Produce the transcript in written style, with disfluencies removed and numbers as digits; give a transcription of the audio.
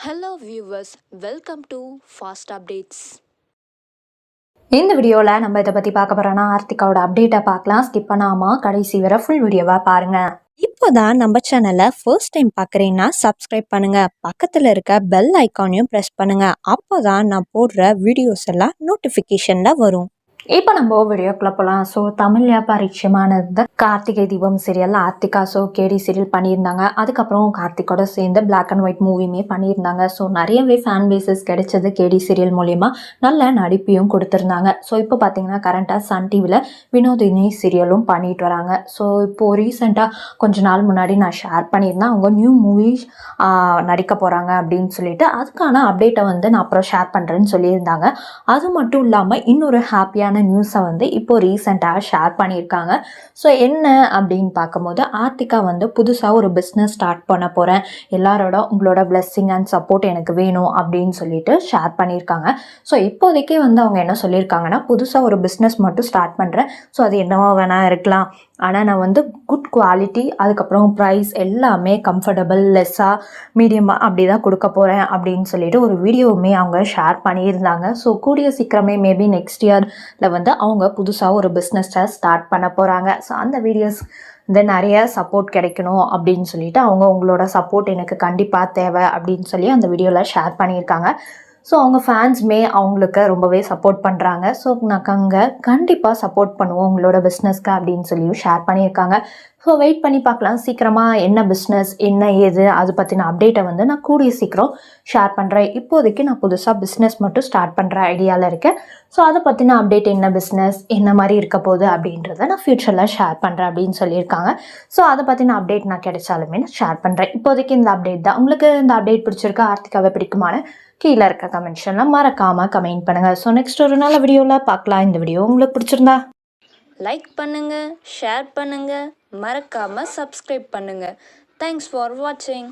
Hello viewers, welcome to Fast Updates. இந்த வீடியோவில் நம்ம இதை பற்றி பார்க்க போகிறோன்னா ஆர்த்திகாவோட அப்டேட்டை பார்க்கலாம். ஸ்கிப் பண்ணாமல் கடைசி வரை ஃபுல் வீடியோவாக பாருங்கள். இப்போதான் நம்ம சேனலை ஃபர்ஸ்ட் டைம் பார்க்குறீங்கன்னா சப்ஸ்கிரைப் பண்ணுங்கள். பக்கத்தில் இருக்க பெல் ஐக்கானையும் ப்ரெஸ் பண்ணுங்கள். அப்போ தான் நான் போடுற வீடியோஸ் எல்லாம் நோட்டிஃபிகேஷனில் வரும். இப்போ நம்ம வீடியோக்குள்ளே போகலாம். ஸோ தமிழில் பரிச்சயமானது கார்த்திகை தீபம் சீரியலில் ஆர்த்திகா ஸோ கேடி சீரியல் பண்ணியிருந்தாங்க. அதுக்கப்புறம் கார்த்திகோட சேர்ந்து பிளாக் அண்ட் ஒயிட் மூவியுமே பண்ணியிருந்தாங்க. ஸோ நிறையவே ஃபேன் பேசஸ் கிடைச்சது கேடி சீரியல் மூலிமா. நல்ல நடிப்பையும் கொடுத்துருந்தாங்க. ஸோ இப்போ பார்த்தீங்கன்னா கரண்ட்டாக சன் டிவியில் வினோதினி சீரியலும் பண்ணிட்டு வராங்க. ஸோ இப்போது ரீசெண்டாக கொஞ்ச நாள் முன்னாடி நான் ஷேர் பண்ணியிருந்தேன் அவங்க நியூ மூவி நடிக்க போகிறாங்க அப்படின்னு சொல்லிட்டு. அதுக்கான அப்டேட்டை நான் அப்புறம் ஷேர் பண்ணுறேன்னு சொல்லியிருந்தாங்க. அது மட்டும் இல்லாமல் இன்னொரு ஹாப்பியான நியூஸை இப்போது ரீசெண்டாக ஷேர் பண்ணியிருக்காங்க. ஸோ என்ன அப்படின்னு பார்க்கும்போது ஆர்த்திகா புதுசாக ஒரு பிஸ்னஸ் ஸ்டார்ட் பண்ண போகிறேன், எல்லாரோட உங்களோட பிளெஸ்ஸிங் அண்ட் சப்போர்ட் எனக்கு வேணும் அப்படின்னு சொல்லிட்டு ஷேர் பண்ணியிருக்காங்க. ஸோ இப்போதைக்கு அவங்க என்ன சொல்லியிருக்காங்கன்னா புதுசாக ஒரு பிஸ்னஸ் மட்டும் ஸ்டார்ட் பண்ணுறேன். ஸோ அது என்னவோ வேணால் இருக்கலாம், ஆனால் நான் குட் குவாலிட்டி அதுக்கப்புறம் ப்ரைஸ் எல்லாமே கம்ஃபர்டபுள் லெஸ்ஸாக மீடியமாக அப்படி தான் கொடுக்க போகிறேன் அப்படின்னு சொல்லிட்டு ஒரு வீடியோவுமே அவங்க ஷேர் பண்ணியிருந்தாங்க. ஸோ கூடிய சீக்கிரமே மேபி நெக்ஸ்ட் இயரில் அவங்க புதுசாக ஒரு பிஸ்னஸை ஸ்டார்ட் பண்ண போகிறாங்க. ஸோ அந்த வீடியோஸ் நிறைய சப்போர்ட் கிடைக்கணும் அப்படின்னு சொல்லிட்டு உங்களோட சப்போர்ட் எனக்கு கண்டிப்பாக தேவை அப்படின்னு சொல்லி அந்த வீடியோவில் ஷேர் பண்ணியிருக்காங்க. ஸோ அவங்க ஃபேன்ஸுமே அவங்களுக்கு ரொம்பவே சப்போர்ட் பண்ணுறாங்க. ஸோ நாங்கள் கண்டிப்பாக சப்போர்ட் பண்ணுவோம் உங்களோட பிஸ்னஸ்க்கு அப்படின்னு சொல்லியும் ஷேர் பண்ணியிருக்காங்க. ஸோ வெயிட் பண்ணி பார்க்கலாம் சீக்கிரமாக என்ன பிஸ்னஸ் என்ன ஏது அது பற்றின அப்டேட்டை நான் கூடிய சீக்கிரம் ஷேர் பண்ணுறேன். இப்போதைக்கு நான் புதுசாக பிஸ்னஸ் மட்டும் ஸ்டார்ட் பண்ணுற ஐடியாவில் இருக்கேன். ஸோ அதை பற்றின அப்டேட் என்ன பிஸ்னஸ் என்ன மாதிரி இருக்க போகுது அப்படின்றத நான் ஃப்யூச்சரில் ஷேர் பண்ணுறேன் அப்படின்னு சொல்லியிருக்காங்க. ஸோ அதை பற்றின அப்டேட் நான் கிடைச்சாலுமே நான் ஷேர் பண்ணுறேன். இப்போதைக்கு இந்த அப்டேட் தான். உங்களுக்கு இந்த அப்டேட் பிடிச்சிருக்கா, ஆர்த்திகாவை பிடிக்குமான கீழே இருக்க கமெண்ட்ஷனில் மறக்காமல் கமெண்ட் பண்ணுங்கள். ஸோ நெக்ஸ்ட் ஒரு நல்ல வீடியோவில் பார்க்கலாம். இந்த வீடியோ உங்களுக்கு பிடிச்சிருந்தா லைக் பண்ணுங்கள், ஷேர் பண்ணுங்கள், மறக்காமல் சப்ஸ்கிரைப் பண்ணுங்கள். தேங்க்ஸ் ஃபார் வாட்சிங்.